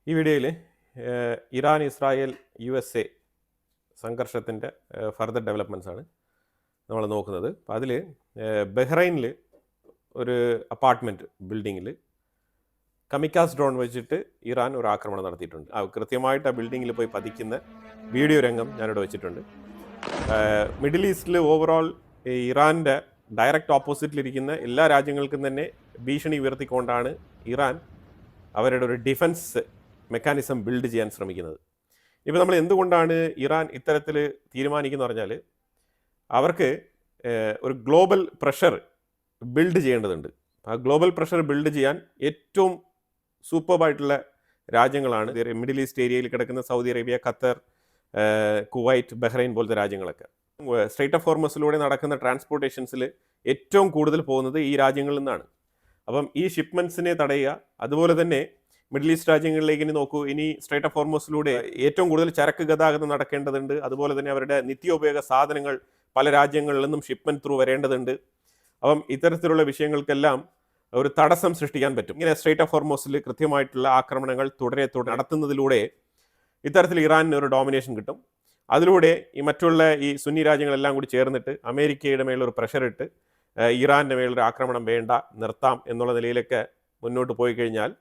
ഈ വീഡിയോയിൽ Iran Israel USA സംഘർഷത്തിൻ്റെ ഫർദർ ഡെവലപ്മെൻറ്റ്സ് ആണ് നമ്മൾ നോക്കുന്നത്. അപ്പോൾ അതിൽ ബഹ്റൈനിൽ ഒരു അപ്പാർട്ട്മെൻറ്റ് ബിൽഡിങ്ങിൽ കമിക്കാസ് ഡ്രോൺ വെച്ചിട്ട് ഇറാൻ ഒരു ആക്രമണം നടത്തിയിട്ടുണ്ട്. കൃത്യമായിട്ട് ആ ബിൽഡിങ്ങിൽ പോയി പതിക്കുന്ന വീഡിയോ രംഗം ഞാനിവിടെ വെച്ചിട്ടുണ്ട്. മിഡിൽ ഈസ്റ്റിൽ ഓവറോൾ ഇറാൻ്റെ ഡയറക്റ്റ് ഓപ്പോസിറ്റിലിരിക്കുന്ന എല്ലാ രാജ്യങ്ങൾക്കും തന്നെ ഭീഷണി ഉയർത്തിക്കൊണ്ടാണ് ഇറാൻ അവരുടെ ഒരു ഡിഫൻസ് മെക്കാനിസം ബിൽഡ് ചെയ്യാൻ ശ്രമിക്കുന്നത്. ഇപ്പോൾ നമ്മൾ എന്തുകൊണ്ടാണ് ഇറാൻ ഇത്തരത്തിൽ തീരുമാനിക്കുന്നത് പറഞ്ഞാൽ അവർക്ക് ഒരു ഗ്ലോബൽ പ്രഷർ ബിൽഡ് ചെയ്യേണ്ടതുണ്ട്. ആ ഗ്ലോബൽ പ്രഷർ ബിൽഡ് ചെയ്യാൻ ഏറ്റവും സൂപ്പർബായിട്ടുള്ള രാജ്യങ്ങളാണ് മിഡിൽ ഈസ്റ്റ് ഏരിയയിൽ കിടക്കുന്ന Saudi Arabia, Qatar, Kuwait, Bahrain പോലത്തെ രാജ്യങ്ങളൊക്കെ. സ്ട്രെയ്റ്റ് ഓഫ് ഹോർമസിലൂടെ നടക്കുന്ന ട്രാൻസ്പോർട്ടേഷൻസിൽ ഏറ്റവും കൂടുതൽ പോകുന്നത് ഈ രാജ്യങ്ങളിൽ നിന്നാണ്. അപ്പം ഈ ഷിപ്മെൻറ്റ്സിനെ തടയുക, അതുപോലെ തന്നെ മിഡിൽ ഈസ്റ്റ് രാജ്യങ്ങളിലേക്ക് ഇനി നോക്കൂ, ഇനി സ്ട്രെയ്റ്റ് ഓഫ് ഹോർമസിലൂടെ ഏറ്റവും കൂടുതൽ ചരക്ക് ഗതാഗതം നടക്കേണ്ടതുണ്ട്. അതുപോലെ തന്നെ അവരുടെ നിത്യോപയോഗ സാധനങ്ങൾ പല രാജ്യങ്ങളിൽ നിന്നും ഷിപ്മെൻറ്റ് ത്രൂ വരേണ്ടതുണ്ട്. അപ്പം ഇത്തരത്തിലുള്ള വിഷയങ്ങൾക്കെല്ലാം ഒരു തടസ്സം സൃഷ്ടിക്കാൻ പറ്റും. ഇങ്ങനെ സ്ട്രെയ്റ്റ് ഓഫ് ഹോർമസിൽ കൃത്യമായിട്ടുള്ള ആക്രമണങ്ങൾ തുടരെ നടത്തുന്നതിലൂടെ ഇത്തരത്തിൽ ഇറാനിന് ഒരു ഡോമിനേഷൻ കിട്ടും. അതിലൂടെ ഈ മറ്റുള്ള ഈ സുന്നി രാജ്യങ്ങളെല്ലാം കൂടി ചേർന്നിട്ട് അമേരിക്കയുടെ മേലൊരു പ്രഷർ ഇട്ട് ഇറാൻ്റെ മേലൊരു ആക്രമണം വേണ്ട, നിർത്താം എന്നുള്ള നിലയിലൊക്കെ മുന്നോട്ട് പോയി കഴിഞ്ഞാൽ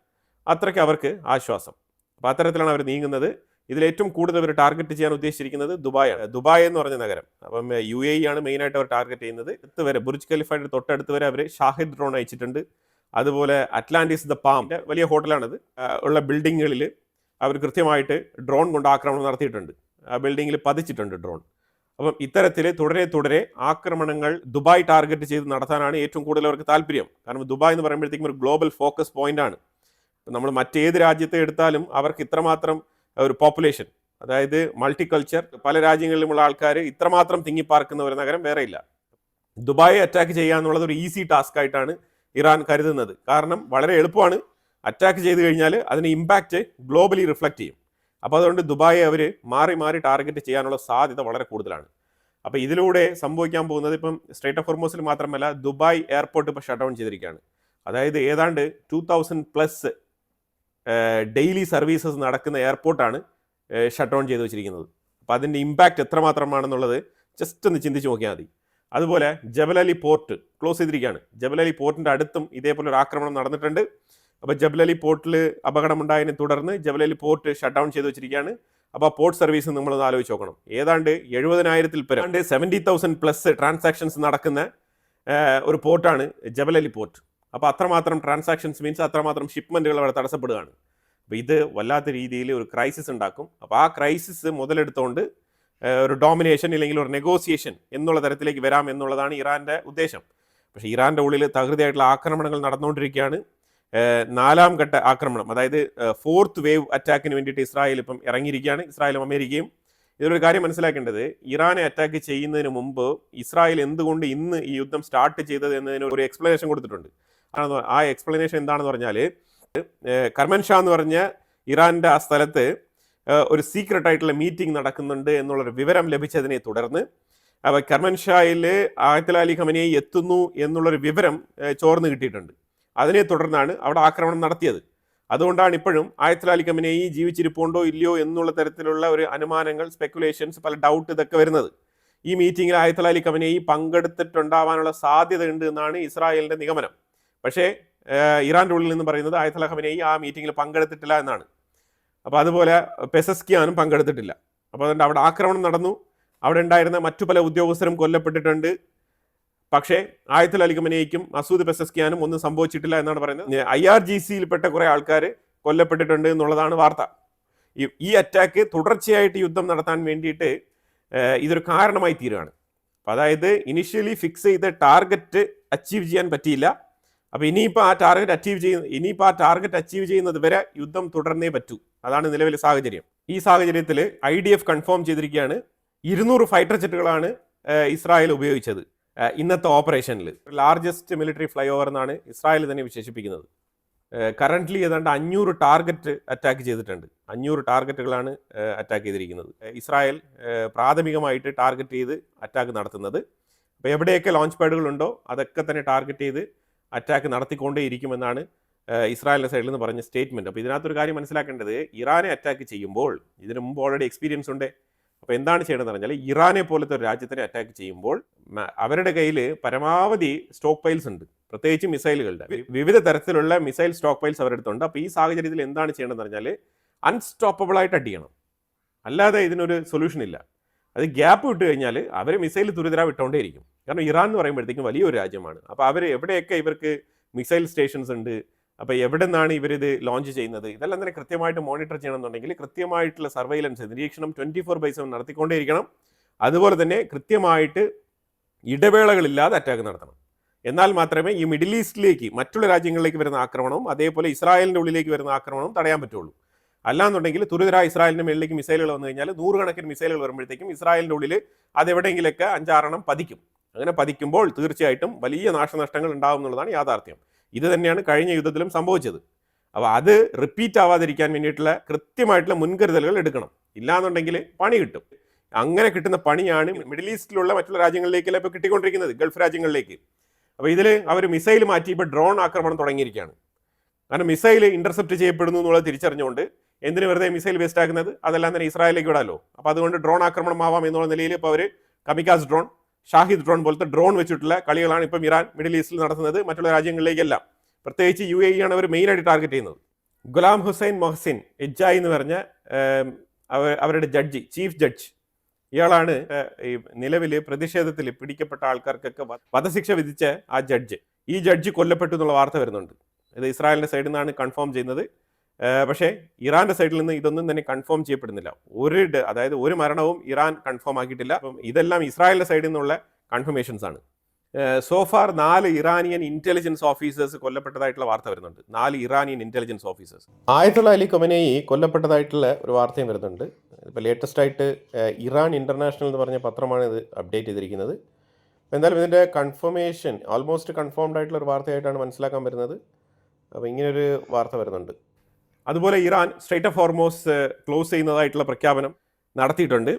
അത്രയ്ക്ക് അവർക്ക് ആശ്വാസം. അപ്പോൾ അത്തരത്തിലാണ് അവർ നീങ്ങുന്നത്. ഇതിലേറ്റവും കൂടുതൽ അവർ ടാർഗറ്റ് ചെയ്യാൻ ഉദ്ദേശിച്ചിരിക്കുന്നത് ദുബായാണ്. ദുബായ് എന്ന് പറഞ്ഞ നഗരം. അപ്പം UAE ആണ് മെയിനായിട്ട് അവർ ടാർഗറ്റ് ചെയ്യുന്നത്. അടുത്ത് വരെ ബുർജ് ഖലീഫയുടെ തൊട്ടടുത്ത് വരെ അവർ ഷാഹിദ് ഡ്രോൺ അയച്ചിട്ടുണ്ട്. അതുപോലെ അറ്റ്ലാന്റിസ് ദ പാം വലിയ ഹോട്ടലാണത് ഉള്ള ബിൽഡിങ്ങുകളിൽ അവർ കൃത്യമായിട്ട് ഡ്രോൺ കൊണ്ട് ആക്രമണം നടത്തിയിട്ടുണ്ട്. ആ ബിൽഡിങ്ങിൽ പതിച്ചിട്ടുണ്ട് ഡ്രോൺ. അപ്പം ഇത്തരത്തിൽ തുടരെ ആക്രമണങ്ങൾ ദുബായ് ടാർഗറ്റ് ചെയ്ത് നടത്താനാണ് ഏറ്റവും കൂടുതൽ അവർക്ക് താല്പര്യം. കാരണം ദുബായ് എന്ന് പറയുമ്പോഴത്തേക്കും ഒരു ഗ്ലോബൽ ഫോക്കസ് പോയിന്റ് ആണ്. നമ്മൾ മറ്റേത് രാജ്യത്തെ എടുത്താലും അവർക്ക് ഇത്രമാത്രം ഒരു പോപ്പുലേഷൻ, അതായത് മൾട്ടി കൾച്ചർ, പല രാജ്യങ്ങളിലുമുള്ള ആൾക്കാർ ഇത്രമാത്രം തിങ്ങിപ്പാർക്കുന്ന ഒരു നഗരം വേറെയില്ല. ദുബായെ അറ്റാക്ക് ചെയ്യുക എന്നുള്ളത് ഒരു ഈസി ടാസ്ക് ആയിട്ടാണ് ഇറാൻ കരുതുന്നത്. കാരണം വളരെ എളുപ്പമാണ്. അറ്റാക്ക് ചെയ്ത് കഴിഞ്ഞാൽ അതിന് ഇമ്പാക്റ്റ് ഗ്ലോബലി റിഫ്ലക്റ്റ് ചെയ്യും. അപ്പോൾ അതുകൊണ്ട് ദുബായെ അവർ മാറി ടാർഗറ്റ് ചെയ്യാനുള്ള സാധ്യത വളരെ കൂടുതലാണ്. അപ്പോൾ ഇതിലൂടെ സംഭവിക്കാൻ പോകുന്നത് ഇപ്പം സ്ട്രെയ്റ്റ് ഓഫ് ഹോർമസിൽ മാത്രമല്ല, ദുബായ് എയർപോർട്ട് ഇപ്പോൾ ഷട്ട് ഡൗൺ ചെയ്തിരിക്കുകയാണ്. അതായത് ഏതാണ്ട് 2000+ ഡെയിലി സർവീസസ് നടക്കുന്ന എയർപോർട്ടാണ് ഷട്ട് ഡൗൺ ചെയ്ത് വെച്ചിരിക്കുന്നത്. അപ്പോൾ അതിൻ്റെ ഇമ്പാക്റ്റ് എത്രമാത്രമാണെന്നുള്ളത് ജസ്റ്റ് ഒന്ന് ചിന്തിച്ച് നോക്കിയാൽ മതി. അതുപോലെ ജബൽ അലി പോർട്ട് ക്ലോസ് ചെയ്തിരിക്കുകയാണ്. ജബൽ അലി പോർട്ടിൻ്റെ അടുത്തും ഇതേപോലെ ഒരു ആക്രമണം നടന്നിട്ടുണ്ട്. അപ്പോൾ ജബൽ അലി പോർട്ടിൽ അപകടമുണ്ടായതിനെ തുടർന്ന് ജബൽ അലി പോർട്ട് ഷട്ട് ഡൗൺ ചെയ്ത് വെച്ചിരിക്കുകയാണ്. അപ്പോൾ പോർട്ട് സർവീസ് നമ്മളൊന്ന് ആലോചിച്ച് നോക്കണം. ഏതാണ്ട് 70,000-ൽ പരം 70,000+ ട്രാൻസാക്ഷൻസ് നടക്കുന്ന ഒരു പോർട്ടാണ് ജബൽ അലി പോർട്ട്. അപ്പോൾ അത്രമാത്രം ട്രാൻസാക്ഷൻസ് മീൻസ് അത്രമാത്രം ഷിപ്മെൻറ്റുകൾ അവിടെ തടസ്സപ്പെടുകയാണ്. അപ്പോൾ ഇത് വല്ലാത്ത രീതിയിൽ ഒരു ക്രൈസിസ് ഉണ്ടാക്കും. അപ്പോൾ ആ ക്രൈസിസ് മുതലെടുത്തുകൊണ്ട് ഒരു ഡോമിനേഷൻ അല്ലെങ്കിൽ ഒരു നെഗോസിയേഷൻ എന്നുള്ള തരത്തിലേക്ക് വരാം എന്നുള്ളതാണ് ഇറാൻ്റെ ഉദ്ദേശം. പക്ഷേ ഇറാൻ്റെ ഉള്ളിൽ തകൃതിയായിട്ടുള്ള ആക്രമണങ്ങൾ നടന്നുകൊണ്ടിരിക്കുകയാണ്. 4ാം ഘട്ട ആക്രമണം, അതായത് 4th വേവ് അറ്റാക്കിന് വേണ്ടിയിട്ട് ഇസ്രായേൽ ഇപ്പം ഇറങ്ങിയിരിക്കുകയാണ്. ഇസ്രായേലും അമേരിക്കയും. ഇതിലൊരു കാര്യം മനസ്സിലാക്കേണ്ടത്, ഇറാനെ അറ്റാക്ക് ചെയ്യുന്നതിന് മുമ്പ് ഇസ്രായേൽ എന്തുകൊണ്ട് ഇന്ന് ഈ യുദ്ധം സ്റ്റാർട്ട് ചെയ്തത് എന്നതിന് ഒരു എക്സ്പ്ലനേഷൻ കൊടുത്തിട്ടുണ്ട്. ആ എക്സ്പ്ലനേഷൻ എന്താണെന്ന് പറഞ്ഞാൽ, കർമൻഷാ എന്ന് പറഞ്ഞ ഇറാൻ്റെ ആ സ്ഥലത്ത് ഒരു സീക്രട്ട് ആയിട്ടുള്ള മീറ്റിംഗ് നടക്കുന്നുണ്ട് എന്നുള്ളൊരു വിവരം ലഭിച്ചതിനെ തുടർന്ന് കർമൻഷായിൽ ആയത്തുൽ അലി ഖമനേയി എത്തുന്നു എന്നുള്ളൊരു വിവരം ചോർന്ന് കിട്ടിയിട്ടുണ്ട്. അതിനെ തുടർന്നാണ് അവിടെ ആക്രമണം നടത്തിയത്. അതുകൊണ്ടാണ് ഇപ്പോഴും ആയത്തുൽ അലി ഖമനേയി ജീവിച്ചിരിപ്പുണ്ടോ ഇല്ലയോ എന്നുള്ള തരത്തിലുള്ള ഒരു അനുമാനങ്ങൾ, സ്പെക്കുലേഷൻസ്, പല ഡൗട്ട് ഇതൊക്കെ വരുന്നത്. ഈ മീറ്റിങ്ങിൽ ആയത്തുൽ അലി ഖമനേയി പങ്കെടുത്തിട്ടുണ്ടാവാനുള്ള സാധ്യതയുണ്ട് എന്നാണ് ഇസ്രായേലിൻ്റെ നിഗമനം. പക്ഷേ ഇറാൻ്റെ ഉള്ളിൽ നിന്ന് പറയുന്നത് ആയത്തുൽ അലി ഖമനേയി ആ മീറ്റിങ്ങിൽ പങ്കെടുത്തിട്ടില്ല എന്നാണ്. അപ്പോൾ അതുപോലെ പെസസ്കിയാനും പങ്കെടുത്തിട്ടില്ല. അപ്പോൾ അതുകൊണ്ട് അവിടെ ആക്രമണം നടന്നു. അവിടെ ഉണ്ടായിരുന്ന മറ്റു പല ഉദ്യോഗസ്ഥരും കൊല്ലപ്പെട്ടിട്ടുണ്ട്. പക്ഷേ ആയത്തുൽ അലി ഖമനേയിക്കും മസൂദ് പെസസ്കിയാനും ഒന്നും സംഭവിച്ചിട്ടില്ല എന്നാണ് പറയുന്നത്. IRGCയിൽപ്പെട്ട കുറേ ആൾക്കാർ കൊല്ലപ്പെട്ടിട്ടുണ്ട് എന്നുള്ളതാണ് വാർത്ത. ഈ അറ്റാക്ക് തുടർച്ചയായിട്ട് യുദ്ധം നടത്താൻ വേണ്ടിയിട്ട് ഇതൊരു കാരണമായി തീരുകയാണ്. അപ്പോൾ അതായത് ഇനിഷ്യലി ഫിക്സ് ചെയ്ത ടാർഗറ്റ് അച്ചീവ് ചെയ്യാൻ പറ്റിയില്ല. അപ്പോൾ ഇനിയിപ്പോൾ ആ ടാർഗറ്റ് അച്ചീവ് ചെയ്യുന്നത് വരെ യുദ്ധം തുടർന്നേ പറ്റൂ. അതാണ് നിലവിലെ സാഹചര്യം. ഈ സാഹചര്യത്തിൽ IDF കൺഫേം ചെയ്തിരിക്കുകയാണ് 200 ഫൈറ്റർ ജെറ്റുകളാണ് ഇസ്രായേൽ ഉപയോഗിച്ചത് ഇന്നത്തെ ഓപ്പറേഷനിൽ. ലാർജസ്റ്റ് മിലിറ്ററി ഫ്ലൈ ഓവർ എന്നാണ് ഇസ്രായേൽ തന്നെ വിശേഷിപ്പിക്കുന്നത്. കറൻ്റ്ലി ഏതാണ്ട് 500 ടാർഗറ്റ് അറ്റാക്ക് ചെയ്തിട്ടുണ്ട്. 500 ടാർഗറ്റുകളാണ് അറ്റാക്ക് ചെയ്തിരിക്കുന്നത്. ഇസ്രായേൽ പ്രാഥമികമായിട്ട് ടാർഗറ്റ് ചെയ്ത് അറ്റാക്ക് നടത്തുന്നത്. അപ്പോൾ എവിടെയൊക്കെ ലോഞ്ച് പാഡുകളുണ്ടോ അതൊക്കെ തന്നെ ടാർഗറ്റ് ചെയ്ത് അറ്റാക്ക് നടത്തിക്കൊണ്ടേയിരിക്കുമെന്നാണ് ഇസ്രായേലിൻ്റെ സൈഡിൽ നിന്ന് പറഞ്ഞ സ്റ്റേറ്റ്മെൻറ്റ്. അപ്പോൾ ഇതിനകത്തൊരു കാര്യം മനസ്സിലാക്കേണ്ടത്, ഇറാനെ അറ്റാക്ക് ചെയ്യുമ്പോൾ ഇതിനു മുമ്പ് ഓൾറെഡി എക്സ്പീരിയൻസ് ഉണ്ട്. അപ്പോൾ എന്താണ് ചെയ്യേണ്ടതെന്ന് പറഞ്ഞാൽ, ഇറാനെ പോലത്തെ ഒരു രാജ്യത്തിനെ അറ്റാക്ക് ചെയ്യുമ്പോൾ അവരുടെ കയ്യിൽ പരമാവധി സ്റ്റോക്ക് പൈൽസ് ഉണ്ട്, പ്രത്യേകിച്ച് മിസൈലുകളുടെ വിവിധ തരത്തിലുള്ള മിസൈൽ സ്റ്റോക്ക് പൈൽസ് അവരുടെ അടുത്തുണ്ട്. അപ്പോൾ ഈ സാഹചര്യത്തിൽ എന്താണ് ചെയ്യേണ്ടതെന്ന് പറഞ്ഞാൽ അൺസ്റ്റോപ്പബിളായിട്ട് അടിക്കണം, അല്ലാതെ ഇതിനൊരു സൊല്യൂഷൻ ഇല്ല. അത് ഗ്യാപ്പ് വിട്ട് കഴിഞ്ഞാൽ അവർ മിസൈൽ തുരിതര വിട്ടുകൊണ്ടേയിരിക്കും. കാരണം ഇറാൻ എന്ന് പറയുമ്പോഴത്തേക്കും വലിയൊരു രാജ്യമാണ്. അപ്പോൾ അവർ എവിടെയൊക്കെ ഇവർക്ക് മിസൈൽ സ്റ്റേഷൻസ് ഉണ്ട്, അപ്പോൾ എവിടെ നിന്നാണ് ഇവരിത് ലോഞ്ച് ചെയ്യുന്നത്, ഇതെല്ലാം തന്നെ കൃത്യമായിട്ട് മോണിറ്റർ ചെയ്യണമെന്നുണ്ടെങ്കിൽ കൃത്യമായിട്ടുള്ള സർവൈലൻസ്, നിരീക്ഷണം 24/7 നടത്തിക്കൊണ്ടേയിരിക്കണം. അതുപോലെ തന്നെ കൃത്യമായിട്ട് ഇടവേളകളില്ലാതെ അറ്റാക്ക് നടത്തണം. എന്നാൽ മാത്രമേ ഈ മിഡിൽ ഈസ്റ്റിലേക്ക്, മറ്റുള്ള രാജ്യങ്ങളിലേക്ക് വരുന്ന ആക്രമണവും അതേപോലെ ഇസ്രായേലിൻ്റെ ഉള്ളിലേക്ക് വരുന്ന ആക്രമണവും തടയാൻ പറ്റുള്ളൂ. അല്ലാന്നുണ്ടെങ്കിൽ തുരിതര ഇസ്രായേലിൻ്റെ മേളിലേക്ക് മിസൈലുകൾ വന്നു കഴിഞ്ഞാൽ 100 കണക്കിന് മിസൈലുകൾ വരുമ്പോഴത്തേക്കും ഇസ്രായേലിൻ്റെ ഉള്ളിൽ അതെവിടെയെങ്കിലൊക്കെ 5-6 പതിക്കും. അങ്ങനെ പതിക്കുമ്പോൾ തീർച്ചയായിട്ടും വലിയ നാശനഷ്ടങ്ങൾ ഉണ്ടാകും എന്നുള്ളതാണ് യാഥാർത്ഥ്യം. ഇത് തന്നെയാണ് കഴിഞ്ഞ യുദ്ധത്തിലും സംഭവിച്ചത്. അപ്പോൾ അത് റിപ്പീറ്റ് ആവാതിരിക്കാൻ വേണ്ടിയിട്ടുള്ള കൃത്യമായിട്ടുള്ള മുൻകരുതലുകൾ എടുക്കണം. ഇല്ലാന്നുണ്ടെങ്കിൽ പണി കിട്ടും. അങ്ങനെ കിട്ടുന്ന പണിയാണ് മിഡിൽ ഈസ്റ്റിലുള്ള മറ്റുള്ള രാജ്യങ്ങളിലേക്കെല്ലാം ഇപ്പോൾ കിട്ടിക്കൊണ്ടിരിക്കുന്നത്, ഗൾഫ് രാജ്യങ്ങളിലേക്ക്. അപ്പോൾ ഇതിൽ അവർ മിസൈൽ മാറ്റി ഇപ്പോൾ ഡ്രോൺ ആക്രമണം തുടങ്ങിയിരിക്കുകയാണ്. കാരണം മിസൈൽ ഇന്റർസെപ്റ്റ് ചെയ്യപ്പെടുന്നു എന്നുള്ളത് തിരിച്ചറിഞ്ഞുകൊണ്ട് എന്തിനു വെറുതെ മിസൈൽ വേസ്റ്റ് ആക്കുന്നത്, അതെല്ലാം തന്നെ ഇസ്രായേലിലേക്ക് വിടാമല്ലോ. അപ്പോൾ അതുകൊണ്ട് ഡ്രോൺ ആക്രമണം ആവാം എന്നുള്ള നിലയിൽ ഇപ്പോൾ അവർ കമിക്കാസ് ഡ്രോൺ, ഷാഹിദ് ഡ്രോൺ പോലത്തെ ഡ്രോൺ വെച്ചിട്ടുള്ള കളികളാണ് ഇപ്പം ഇറാൻ മിഡിൽ ഈസ്റ്റിൽ നടത്തുന്നത്. മറ്റുള്ള രാജ്യങ്ങളിലേക്കെല്ലാം, പ്രത്യേകിച്ച് UAE ആണ് അവർ മെയിനായിട്ട് ടാർഗറ്റ് ചെയ്യുന്നത്. ഗുലാം ഹുസൈൻ മൊഹസിൻ എജ്ജായി എന്ന് പറഞ്ഞ അവരുടെ ജഡ്ജി, ചീഫ് ജഡ്ജ്, ഇയാളാണ് ഈ നിലവിൽ പ്രതിഷേധത്തിൽ പിടിക്കപ്പെട്ട ആൾക്കാർക്കൊക്കെ വധശിക്ഷ വിധിച്ച ആ ജഡ്ജ്. ഈ ജഡ്ജി കൊല്ലപ്പെട്ടു എന്നുള്ള വാർത്ത വരുന്നുണ്ട്. ഇത് ഇസ്രായേലിൻ്റെ സൈഡിൽ നിന്നാണ് കൺഫേം ചെയ്യുന്നത്. പക്ഷേ ഇറാൻ്റെ സൈഡിൽ നിന്ന് ഇതൊന്നും തന്നെ കൺഫേം ചെയ്യപ്പെടുന്നില്ല. അതായത് ഒരു മരണവും ഇറാൻ കൺഫേം ആക്കിയിട്ടില്ല. അപ്പം ഇതെല്ലാം ഇസ്രായേലിൻ്റെ സൈഡിൽ നിന്നുള്ള കൺഫർമേഷൻസ് ആണ്. സോഫാർ 4 ഇറാനിയൻ ഇന്റലിജൻസ് ഓഫീസേഴ്സ് കൊല്ലപ്പെട്ടതായിട്ടുള്ള വാർത്ത വരുന്നുണ്ട്. 4 ഇറാനിയൻ ഇന്റലിജൻസ് ഓഫീസേഴ്സ്. ആയത്തുള്ള അലി ഖമനേയി കൊല്ലപ്പെട്ടതായിട്ടുള്ള ഒരു വാർത്തയും വരുന്നുണ്ട്. ഇപ്പോൾ ലേറ്റസ്റ്റ് ആയിട്ട് ഇറാൻ ഇന്റർനാഷണൽ എന്ന് പറഞ്ഞ പത്രമാണ് ഇത് അപ്ഡേറ്റ് ചെയ്തിരിക്കുന്നത്. എന്തായാലും ഇതിൻ്റെ കൺഫർമേഷൻ ഓൾമോസ്റ്റ് കൺഫേംഡ് ആയിട്ടുള്ള ഒരു വാർത്തയായിട്ടാണ് മനസ്സിലാക്കാൻ വരുന്നത്. അപ്പോൾ ഇങ്ങനൊരു വാർത്ത വരുന്നുണ്ട്. അതുപോലെ Iran strait of Hormuz close ചെയ്യുന്നതായിട്ടുള്ള പ്രഖ്യാപനം നടത്തിയിട്ടുണ്ട്.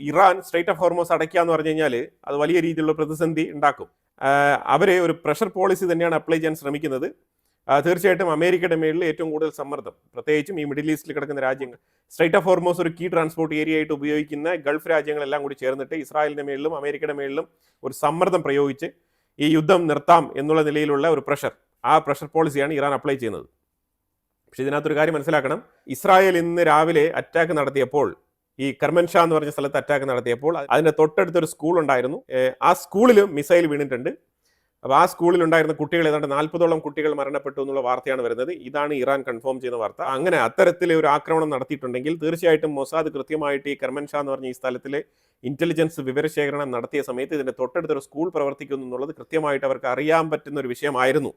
ഇറാൻ സ്ട്രൈറ്റ് ഓഫ് ഹോർമോസ് അടയ്ക്കുക എന്ന് പറഞ്ഞു കഴിഞ്ഞാൽ അത് വലിയ രീതിയിലുള്ള പ്രതിസന്ധി ഉണ്ടാക്കും. അവർ ഒരു പ്രഷർ പോളിസി തന്നെയാണ് അപ്ലൈ ചെയ്യാൻ ശ്രമിക്കുന്നത്. തീർച്ചയായിട്ടും അമേരിക്കയുടെ മേളിൽ ഏറ്റവും കൂടുതൽ സമ്മർദ്ദം, പ്രത്യേകിച്ചും ഈ മിഡിൽ ഈസ്റ്റിൽ കിടക്കുന്ന രാജ്യങ്ങൾ, സ്ട്രൈറ്റ് ഓഫ് ഹോർമോസ് ഒരു കീ ട്രാൻസ്പോർട്ട് ഏരിയ ആയിട്ട് ഉപയോഗിക്കുന്ന ഗൾഫ് രാജ്യങ്ങളെല്ലാം കൂടി ചേർന്നിട്ട് ഇസ്രായേലിൻ്റെ മേളിലും അമേരിക്കയുടെ മേളിലും ഒരു സമ്മർദ്ദം പ്രയോഗിച്ച് ഈ യുദ്ധം നിർത്താം എന്നുള്ള നിലയിലുള്ള ഒരു ആ പ്രഷർ പോളിസിയാണ് ഇറാൻ അപ്ലൈ ചെയ്യുന്നത്. പക്ഷേ ഇതിനകത്തൊരു കാര്യം മനസ്സിലാക്കണം. ഇസ്രായേൽ ഇന്ന് രാവിലെ അറ്റാക്ക് നടത്തിയപ്പോൾ, ഈ കർമൻഷാ എന്ന് പറഞ്ഞ സ്ഥലത്ത് അറ്റാക്ക് നടത്തിയപ്പോൾ അതിൻ്റെ തൊട്ടടുത്തൊരു സ്കൂൾ ഉണ്ടായിരുന്നു. ആ സ്കൂളിലും മിസൈൽ വീണിട്ടുണ്ട്. അപ്പോൾ ആ സ്കൂളിലുണ്ടായിരുന്ന കുട്ടികൾ, ഏതാണ്ട് 40ഓളം കുട്ടികൾ മരണപ്പെട്ടു എന്നുള്ള വാർത്തയാണ് വരുന്നത്. ഇതാണ് ഇറാൻ കൺഫേം ചെയ്യുന്ന വാർത്ത. അങ്ങനെ അത്തരത്തിൽ ഒരു ആക്രമണം നടത്തിയിട്ടുണ്ടെങ്കിൽ തീർച്ചയായിട്ടും മൊസാദ് കൃത്യമായിട്ട് ഈ കർമൻഷാ എന്ന് പറഞ്ഞ ഈ സ്ഥലത്തിലെ ഇന്റലിജൻസ് വിവരശേഖരണം നടത്തിയ സമയത്ത് ഇതിൻ്റെ തൊട്ടടുത്തൊരു സ്കൂൾ പ്രവർത്തിക്കുന്നു എന്നുള്ളത് കൃത്യമായിട്ട് അവർക്ക് അറിയാൻ പറ്റുന്ന ഒരു വിഷയമായിരുന്നു.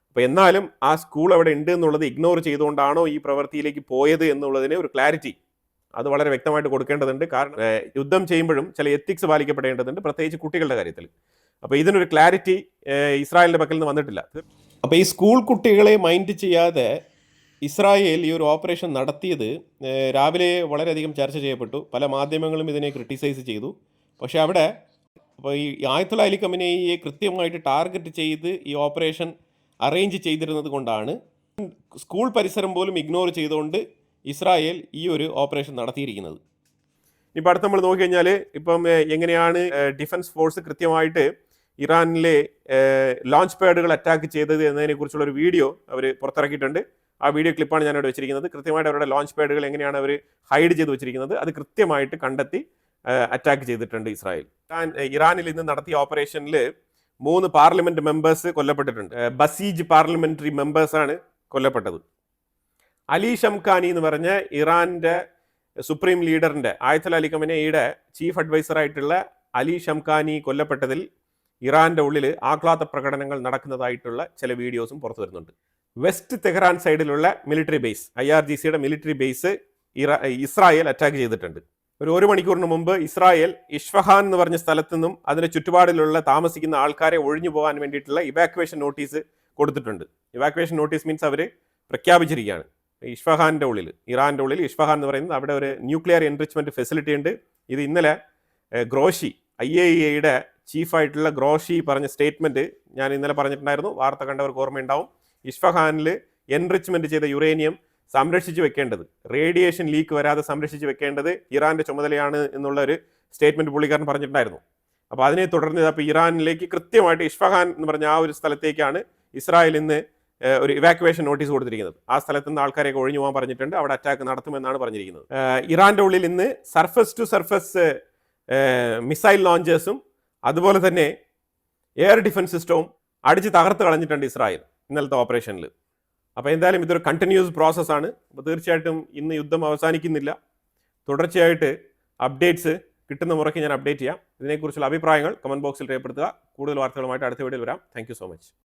അപ്പോൾ എന്നാലും ആ സ്കൂൾ അവിടെ ഉണ്ട് എന്നുള്ളത് ഇഗ്നോർ ചെയ്തുകൊണ്ടാണോ ഈ പ്രവൃത്തിയിലേക്ക് പോയത് എന്നുള്ളതിന് ഒരു ക്ലാരിറ്റി അത് വളരെ വ്യക്തമായിട്ട് കൊടുക്കേണ്ടതുണ്ട്. കാരണം യുദ്ധം ചെയ്യുമ്പോഴും ചില എത്തിക്സ് പാലിക്കപ്പെടേണ്ടതുണ്ട്, പ്രത്യേകിച്ച് കുട്ടികളുടെ കാര്യത്തിൽ. അപ്പോൾ ഇതിനൊരു ക്ലാരിറ്റി ഇസ്രായേലിൻ്റെ പക്കൽ നിന്ന് വന്നിട്ടില്ല. അപ്പോൾ ഈ സ്കൂൾ കുട്ടികളെ മൈൻഡ് ചെയ്യാതെ ഇസ്രായേൽ ഈ ഒരു ഓപ്പറേഷൻ നടത്തിയത് രാവിലെ വളരെയധികം ചർച്ച ചെയ്യപ്പെട്ടു. പല മാധ്യമങ്ങളും ഇതിനെ ക്രിട്ടിസൈസ് ചെയ്തു. പക്ഷേ അവിടെ അപ്പോൾ ഈ ആയത്തുള്ള അലി ഖമനേയിയെ കൃത്യമായിട്ട് ടാർഗറ്റ് ചെയ്ത് ഈ ഓപ്പറേഷൻ അറേഞ്ച് ചെയ്തിരുന്നത് കൊണ്ടാണ് സ്കൂൾ പരിസരം പോലും ഇഗ്നോർ ചെയ്തുകൊണ്ട് ഇസ്രായേൽ ഈ ഒരു ഓപ്പറേഷൻ നടത്തിയിരിക്കുന്നത്. ഇപ്പോൾ അടുത്ത് നമ്മൾ നോക്കിക്കഴിഞ്ഞാൽ ഇപ്പം എങ്ങനെയാണ് ഡിഫൻസ് ഫോഴ്സ് കൃത്യമായിട്ട് ഇറാനിലെ ലോഞ്ച് പാഡുകൾ അറ്റാക്ക് ചെയ്തത് എന്നതിനെക്കുറിച്ചുള്ളൊരു വീഡിയോ അവർ പുറത്തിറക്കിയിട്ടുണ്ട്. ആ വീഡിയോ ക്ലിപ്പാണ് ഞാനിവിടെ വെച്ചിരിക്കുന്നത്. കൃത്യമായിട്ട് അവരുടെ ലോഞ്ച് പാഡുകൾ എങ്ങനെയാണ് അവർ ഹൈഡ് ചെയ്ത് വെച്ചിരിക്കുന്നത് അത് കൃത്യമായിട്ട് കണ്ടെത്തി അറ്റാക്ക് ചെയ്തിട്ടുണ്ട് ഇസ്രായേൽ. ഇറാനിൽ ഇന്ന് നടത്തിയ ഓപ്പറേഷനിൽ 3 പാർലമെന്റ് മെമ്പേഴ്സ് കൊല്ലപ്പെട്ടിട്ടുണ്ട്. ബസീജ് പാർലമെന്ററി മെമ്പേഴ്സാണ് കൊല്ലപ്പെട്ടത്. അലി ഷംഖാനി എന്ന് പറഞ്ഞ ഇറാന്റെ സുപ്രീം ലീഡറിന്റെ, ആയത്തുള്ള അലി ഖമനേയിയുടെ ചീഫ് അഡ്വൈസറായിട്ടുള്ള അലി ഷംഖാനി കൊല്ലപ്പെട്ടതിൽ ഇറാന്റെ ഉള്ളിൽ ആഹ്ലാദ പ്രകടനങ്ങൾ നടക്കുന്നതായിട്ടുള്ള ചില വീഡിയോസും പുറത്തു വരുന്നുണ്ട്. വെസ്റ്റ് തെഹ്റാൻ സൈഡിലുള്ള മിലിറ്ററി ബേസ്, IRGCയുടെ മിലിറ്ററി ബേസ് ഇസ്രായേൽ അറ്റാക്ക് ചെയ്തിട്ടുണ്ട്. ഒരു മണിക്കൂറിന് മുമ്പ് ഇസ്രായേൽ ഇഷ്ഫഹാൻ എന്ന് പറഞ്ഞ സ്ഥലത്തു നിന്നും അതിന് ചുറ്റുപാടിലുള്ള താമസിക്കുന്ന ആൾക്കാരെ ഒഴിഞ്ഞു പോകാൻ വേണ്ടിയിട്ടുള്ള ഇവാക്വേഷൻ നോട്ടീസ് കൊടുത്തിട്ടുണ്ട്. ഇവാക്വേഷൻ നോട്ടീസ് മീൻസ് അവർ പ്രഖ്യാപിച്ചിരിക്കുകയാണ്. ഇഷ്ഫഹാൻ്റെ ഉള്ളിൽ, ഇറാൻ്റെ ഉള്ളിൽ ഇഷ്ഫഹാൻ എന്ന് പറയുന്നത് അവിടെ ഒരു ന്യൂക്ലിയർ എൻറിച്ച്മെൻറ്റ് ഫെസിലിറ്റി ഉണ്ട്. ഇത് ഇന്നലെ ഗ്രോഷി, IAEAയുടെ ചീഫായിട്ടുള്ള ഗ്രോഷി പറഞ്ഞ സ്റ്റേറ്റ്മെൻറ്റ് ഞാൻ ഇന്നലെ പറഞ്ഞിട്ടുണ്ടായിരുന്നു. വാർത്ത കണ്ടവർക്ക് ഓർമ്മയുണ്ടാവും. ഇസ്ഫഹാനിൽ എൻറിച്ച്മെൻറ്റ് ചെയ്ത യുറേനിയം സംരക്ഷിച്ച് വെക്കേണ്ടത്, റേഡിയേഷൻ ലീക്ക് വരാതെ സംരക്ഷിച്ച് വെക്കേണ്ടത് ഇറാൻ്റെ ചുമതലയാണ് എന്നുള്ള ഒരു സ്റ്റേറ്റ്മെൻറ്റ് പുള്ളിക്കാരൻ പറഞ്ഞിട്ടുണ്ടായിരുന്നു. അപ്പോൾ അതിനെ തുടർന്ന് അപ്പോൾ ഇറാനിലേക്ക് കൃത്യമായിട്ട് ഇസ്ഫഹാൻ എന്ന് പറഞ്ഞ ആ ഒരു സ്ഥലത്തേക്കാണ് ഇസ്രായേൽ ഇന്ന് ഒരു ഇവാക്യുവേഷൻ നോട്ടീസ് കൊടുത്തിരിക്കുന്നത്. ആ സ്ഥലത്ത് നിന്ന് ആൾക്കാരെയൊക്കെ ഒഴിഞ്ഞു പോകാൻ പറഞ്ഞിട്ടുണ്ട്, അവിടെ അറ്റാക്ക് നടത്തുമെന്നാണ് പറഞ്ഞിരിക്കുന്നത്. ഇറാൻ്റെ ഉള്ളിൽ ഇന്ന് സർഫസ് ടു സർഫസ് മിസൈൽ ലോഞ്ചേഴ്സും അതുപോലെ തന്നെ എയർ ഡിഫൻസ് സിസ്റ്റവും അടിച്ച് തകർത്ത് കളഞ്ഞിട്ടുണ്ട് ഇസ്രായേൽ ഇന്നലത്തെ ഓപ്പറേഷനിൽ. അപ്പോൾ എന്തായാലും ഇതൊരു കണ്ടിന്യൂസ് പ്രോസസ്സാണ്. അപ്പോൾ തീർച്ചയായിട്ടും ഇന്ന് യുദ്ധം അവസാനിക്കുന്നില്ല. തുടർച്ചയായിട്ട് അപ്ഡേറ്റ്സ് കിട്ടുന്ന മുറയ്ക്ക് ഞാൻ അപ്ഡേറ്റ് ചെയ്യാം. ഇതിനെക്കുറിച്ചുള്ള അഭിപ്രായങ്ങൾ കമൻറ്റ് ബോക്സിൽ രേഖപ്പെടുത്തുക. കൂടുതൽ വാർത്തകളുമായിട്ട് അടുത്ത വീഡിയോയിൽ വരാം. Thank you so much.